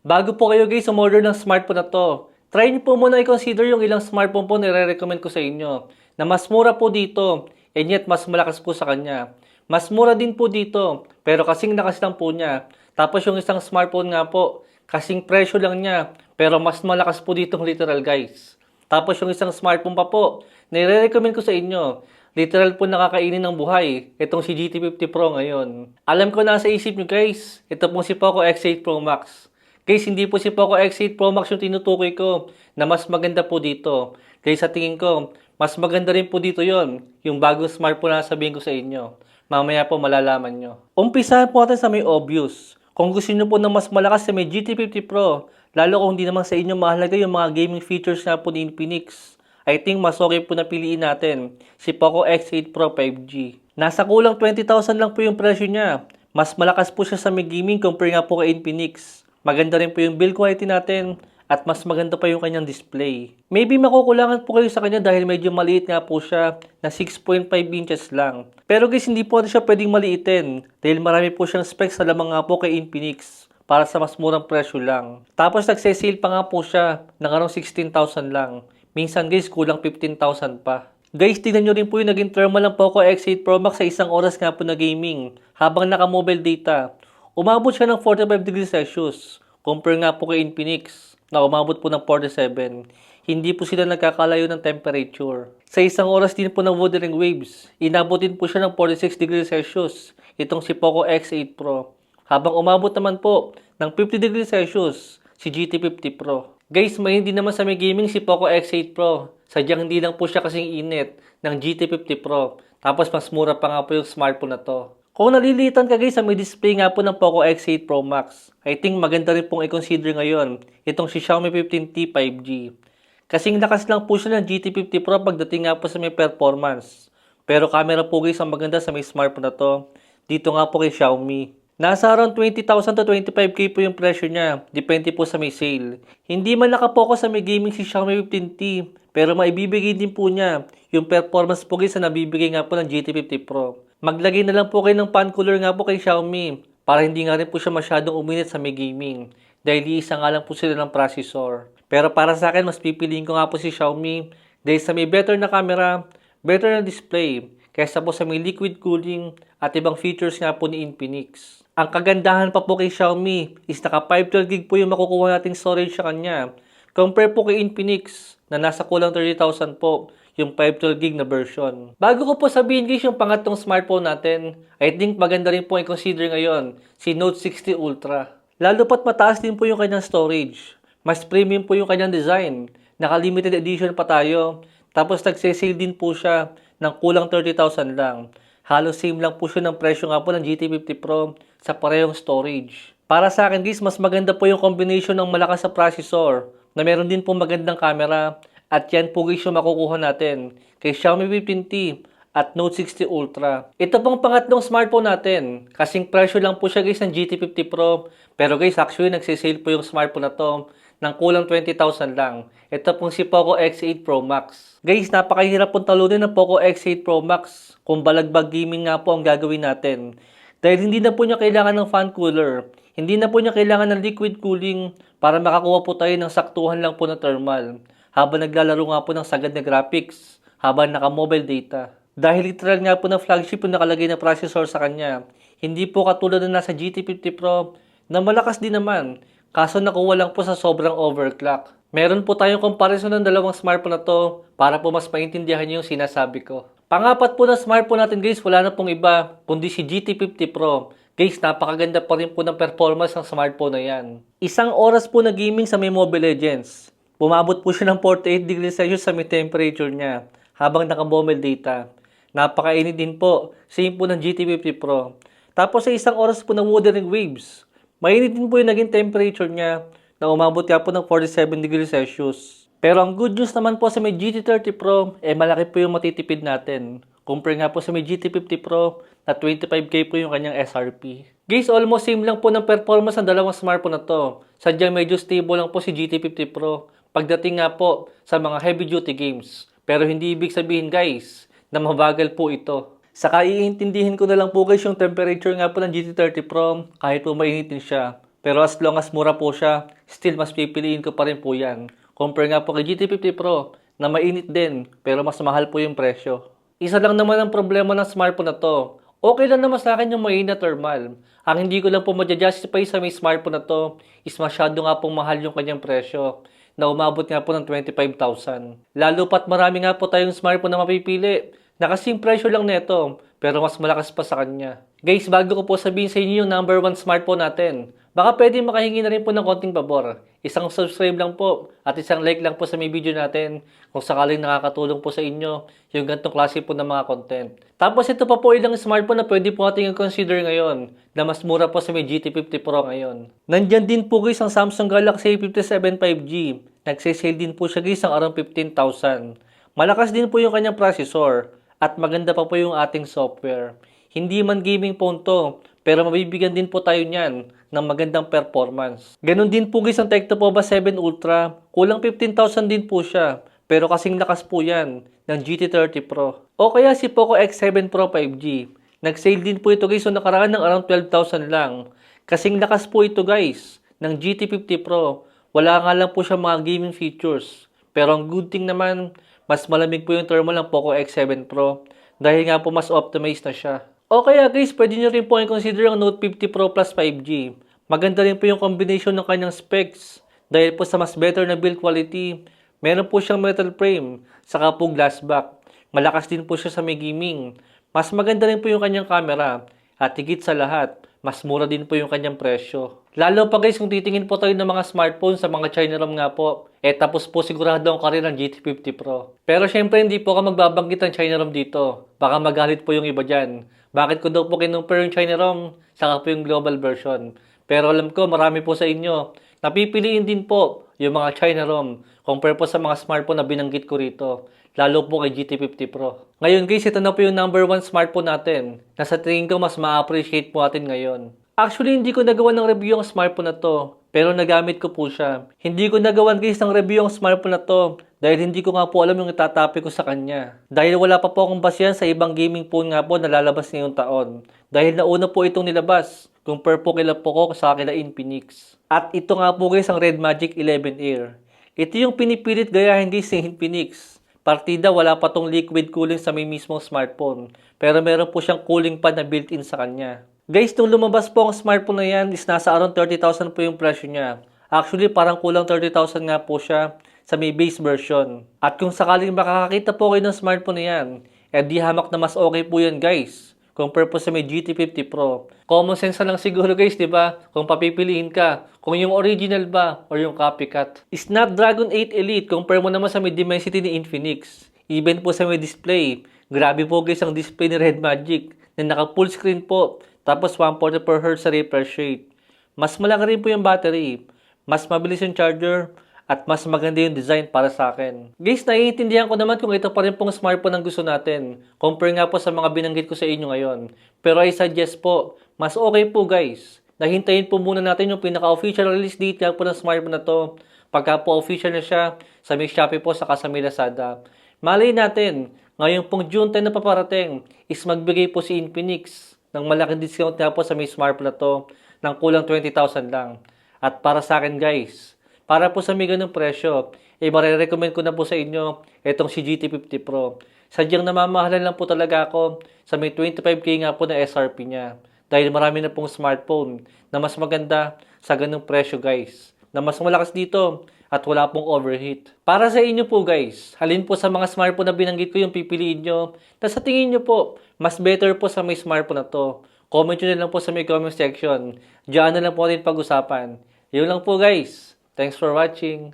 Bago po kayo guys umorder ng smartphone na to, try niyo po muna i-consider yung ilang smartphone po na i-recommend ko sa inyo na mas mura po dito and yet mas malakas po sa kanya. Mas mura din po dito pero kasing lakas lang po niya. Tapos yung isang smartphone nga po, kasing presyo lang niya pero mas malakas po ditong literal guys. Tapos yung isang smartphone pa po na i-recommend ko sa inyo, literal po nakakainin ng buhay. Itong si GT50 Pro ngayon. Alam ko nasa isip nyo guys, ito pong si Poco X8 Pro Max. Guys, hindi po si Poco X8 Pro Max yung tinutukoy ko na mas maganda po dito. Guys, sa tingin ko, mas maganda rin po dito yon yung bagong smartphone na sabihin ko sa inyo. Mamaya po malalaman nyo. Umpisahan po natin sa may obvious. Kung gusto nyo po na mas malakas sa may GT50 Pro, lalo kung hindi naman sa inyo mahalaga yung mga gaming features na po ni Infinix, I think mas okay po na piliin natin si Poco X8 Pro 5G. Nasa kulang 20,000 lang po yung presyo niya. Mas malakas po siya sa may gaming compare nga po kay Infinix. Maganda rin po yung build quality natin at mas maganda pa yung kanyang display. Maybe makukulangan po kayo sa kanya dahil medyo maliit nga po siya na 6.5 inches lang. Pero guys, hindi po siya pwedeng maliitin dahil marami po siyang specs na lamang nga po kay Infinix para sa mas murang presyo lang. Tapos nagse-sale pa nga po siya ng around 16,000 lang. Minsan guys, kulang 15,000 pa. Guys, tingnan nyo rin po yung naging thermal ng Poco X8 Pro Max sa isang oras nga po na gaming habang naka-mobile data. Umabot siya ng 45 degrees Celsius. Compare nga po kay Infinix na umabot po ng 47. Hindi po sila nagkakalayo ng temperature. Sa isang oras din po ng Wuthering Waves, inabot din po siya ng 46 degrees Celsius. Itong si Poco X8 Pro. Habang umabot naman po ng 50 degrees Celsius si GT50 Pro. Guys, may hindi naman sa may gaming si Poco X8 Pro. Sadyang hindi lang po siya kasing init ng GT50 Pro. Tapos mas mura pa nga po yung smartphone na to. Kung nalilitan ka guys sa may display nga po ng Poco X8 Pro Max, I think maganda rin pong i-consider ngayon itong si Xiaomi 15T 5G. Kasing lakas lang po siya ng GT50 Pro pagdating nga po sa may performance. Pero camera po guys ang maganda sa may smartphone na to. Dito nga po kay Xiaomi. Nasa around 20,000 to 25k po yung presyo niya. Depende po sa may sale. Hindi man nakapokus sa may gaming si Xiaomi 15T. Pero maibibigay din po niya yung performance po guys na nabibigay nga po ng GT50 Pro. Maglagay na lang po kayo ng fan cooler nga po kay Xiaomi para hindi nga rin po siya masyadong uminit sa may gaming dahil iisa nga lang po sila ng processor. Pero para sa akin, mas pipiliin ko nga po si Xiaomi dahil sa may better na camera, better na display kaysa po sa may liquid cooling at ibang features nga po ni Infinix. Ang kagandahan pa po kay Xiaomi is naka 512GB po yung makukuha nating storage sa kanya. Compare po kay Infinix na nasa kulang 30,000 po yung 512GB na version. Bago ko po sabihin guys yung pangatlong smartphone natin, I think maganda rin po i-consider ngayon si Note 60 Ultra. Lalo pat mataas din po yung kanyang storage. Mas premium po yung kanyang design. Naka-limited edition pa tayo. Tapos nagse-sale din po siya ng kulang 30,000 lang. Halos same lang po siya ng presyo nga po ng GT50 Pro sa parehong storage. Para sa akin guys, mas maganda po yung combination ng malakas sa processor na meron din po magandang camera. At yan po guys yung makukuha natin kay Xiaomi 15T at Note 60 Ultra. Ito pong pangatlong smartphone natin. Kasing presyo lang po siya guys ng GT50 Pro. Pero guys, actually nagsisale po yung smartphone na to ng kulang 20,000 lang. Ito pong si Poco X8 Pro Max. Guys, napakahirap pong talunin ng Poco X8 Pro Max kung balagbag gaming nga po ang gagawin natin. Dahil hindi na po niya kailangan ng fan cooler. Hindi na po niya kailangan ng liquid cooling para makakuha po tayo ng saktuhan lang po na thermal habang naglalaro nga po ng sagad na graphics, habang naka-mobile data. Dahil literal nga po na flagship yung nakalagay na processor sa kanya, hindi po katulad na nasa GT50 Pro na malakas din naman, kaso nakuha lang po sa sobrang overclock. Meron po tayong comparison ng dalawang smartphone na to para po mas maintindihan yung sinasabi ko. Pangapat po na smartphone natin guys, wala na pong iba kundi si GT50 Pro. Guys, napakaganda pa rin po ng performance ng smartphone na yan. Isang oras po na gaming sa may Mobile Legends. Bumabot po siya ng 48 degrees Celsius sa may temperature niya habang naka-mobile data. Napakainit din po. Same po ng GT50 Pro. Tapos sa isang oras po ng Wuthering Waves, mainit din po yung naging temperature niya na umabot nga po ng 47 degrees Celsius. Pero ang good news naman po sa may GT30 Pro, malaki po yung matitipid natin. Compare nga po sa may GT50 Pro na 25k po yung kanyang SRP. Guys, almost same lang po ng performance ng dalawang smartphone na to. Sadyang medyo stable lang po si GT50 Pro pagdating nga po sa mga heavy duty games. Pero hindi ibig sabihin guys na mabagal po ito. Saka iintindihin ko na lang po guys yung temperature nga po ng GT30 Pro kahit po mainitin siya. Pero as long as mura po siya, still mas pipiliin ko pa rin po yan. Compare nga po kay GT50 Pro na mainit din pero mas mahal po yung presyo. Isa lang naman ang problema ng smartphone na to. Okay lang naman sa akin yung mainit na thermal. Ang hindi ko lang po ma-justify sa may smartphone na to is masyado nga pong mahal yung kanyang presyo na umabot nga po ng 25,000. Lalo pat marami nga po tayong smartphone na mapipili na kasing presyo lang nito pero mas malakas pa sa kanya. Guys, bago ko po sabihin sa inyo yung number 1 smartphone natin, baka pwede makahingi na rin po ng konting pabor. Isang subscribe lang po at isang like lang po sa may video natin kung sakaling nakakatulong po sa inyo yung ganitong klase po ng mga content. Tapos ito pa po ilang smartphone na pwede po natin i-consider ngayon na mas mura po sa may GT50 Pro ngayon. Nandyan din po guys ang Samsung Galaxy A57 5G. Nagsisale din po siya guys ng around 15,000. Malakas din po yung kanyang processor at maganda pa po yung ating software. Hindi man gaming phone to, pero mabibigyan din po tayo niyan ng magandang performance. Ganon din po guys ang Tecnopova 7 Ultra. Kulang 15,000 din po siya, pero kasing lakas po yan ng GT30 Pro. O kaya si Poco X7 Pro 5G. Nag-sale din po ito guys so nakaraan ng around 12,000 lang. Kasing lakas po ito guys ng GT50 Pro. Wala nga lang po siya mga gaming features. Pero ang good thing naman, mas malamig po yung thermal ng Poco X7 Pro dahil nga po mas optimized na siya. O kaya guys, pwede nyo rin po i-consider ang Note 50 Pro Plus 5G. Maganda rin po yung combination ng kanyang specs dahil po sa mas better na build quality. Meron po siyang metal frame, saka po glass back. Malakas din po siya sa may gaming. Mas maganda rin po yung kanyang camera at higit sa lahat, mas mura din po yung kanyang presyo. Lalo pa guys kung titingin po tayo ng mga smartphone sa mga China ROM nga po, tapos po sigurado ang karir ng GT50 Pro. Pero syempre hindi po ako magbabanggit ng China ROM dito. Baka magalit po yung iba dyan. Bakit ko daw po kinumpare yung China ROM, saka po yung global version. Pero alam ko marami po sa inyo, napipiliin din po yung mga China ROM compare po sa mga smartphone na binanggit ko rito. Lalo po kay GT50 Pro. Ngayon guys, ito na po yung number 1 smartphone natin na sa tingin ko mas ma-appreciate po natin ngayon. Actually, hindi ko nagawa ng review ang smartphone na to, pero nagamit ko po siya. Hindi ko nagawan guys ng review ang smartphone na to dahil hindi ko nga po alam yung itatapi ko sa kanya. Dahil wala pa po akong basihan sa ibang gaming phone nga po na lalabas ngayong taon. Dahil nauna po itong nilabas, compare po kila Poco sa kila Infinix. At ito nga po guys ang Red Magic 11 Air. Ito yung pinipilit gayahin guys ni Infinix. Partida, wala pa tong liquid cooling sa may mismong smartphone. Pero meron po siyang cooling pad na built-in sa kanya. Guys, nung lumabas po ang smartphone na yan, is nasa around 30,000 po yung presyo niya. Actually, parang kulang 30,000 nga po siya sa may base version. At kung sakaling makakakita po kayo ng smartphone na yan, di hamak na mas okay po yan guys. Compare po sa may GT50 Pro. Common sense na lang siguro guys, di ba? Kung papipiliin ka, kung yung original ba or yung copycat. Snapdragon 8 Elite, compare mo naman sa may Dimensity ni Infinix. Even po sa may display, grabe po guys ang display ni Red Magic na naka full screen po. Tapos 144Hz sa refresh rate. Mas malaki rin po yung battery. Mas mabilis yung charger. At mas maganda yung design para sa akin. Guys, naiintindihan ko naman kung ito pa rin pong smartphone ang gusto natin. Compare nga po sa mga binanggit ko sa inyo ngayon. Pero I suggest po, mas okay po guys. Nahintayin po muna natin yung pinaka-official release date nga po ng smartphone na to. Pagka po official na siya, sa may Shopee po saka sa may Lazada. Malay natin, ngayong pong June 10 na paparating, is magbigay po si Infinix ng malaking discount nga po sa may smartphone na to ng kulang 20,000 lang. At para sa akin guys, para po sa may ganung presyo, marirecommend ko na po sa inyo itong si GT50 Pro. Sadyang namamahalan lang po talaga ako sa may 25k nga po na SRP niya. Dahil marami na pong smartphone na mas maganda sa ganung presyo guys. Na mas malakas dito at wala pong overheat. Para sa inyo po guys, halin po sa mga smartphone na binanggit ko yung pipiliin nyo na sa tingin nyo po, mas better po sa may smartphone na to. Comment nyo na lang po sa may comment section. Diyan na lang po natin pag-usapan. Yun lang po guys. Thanks for watching.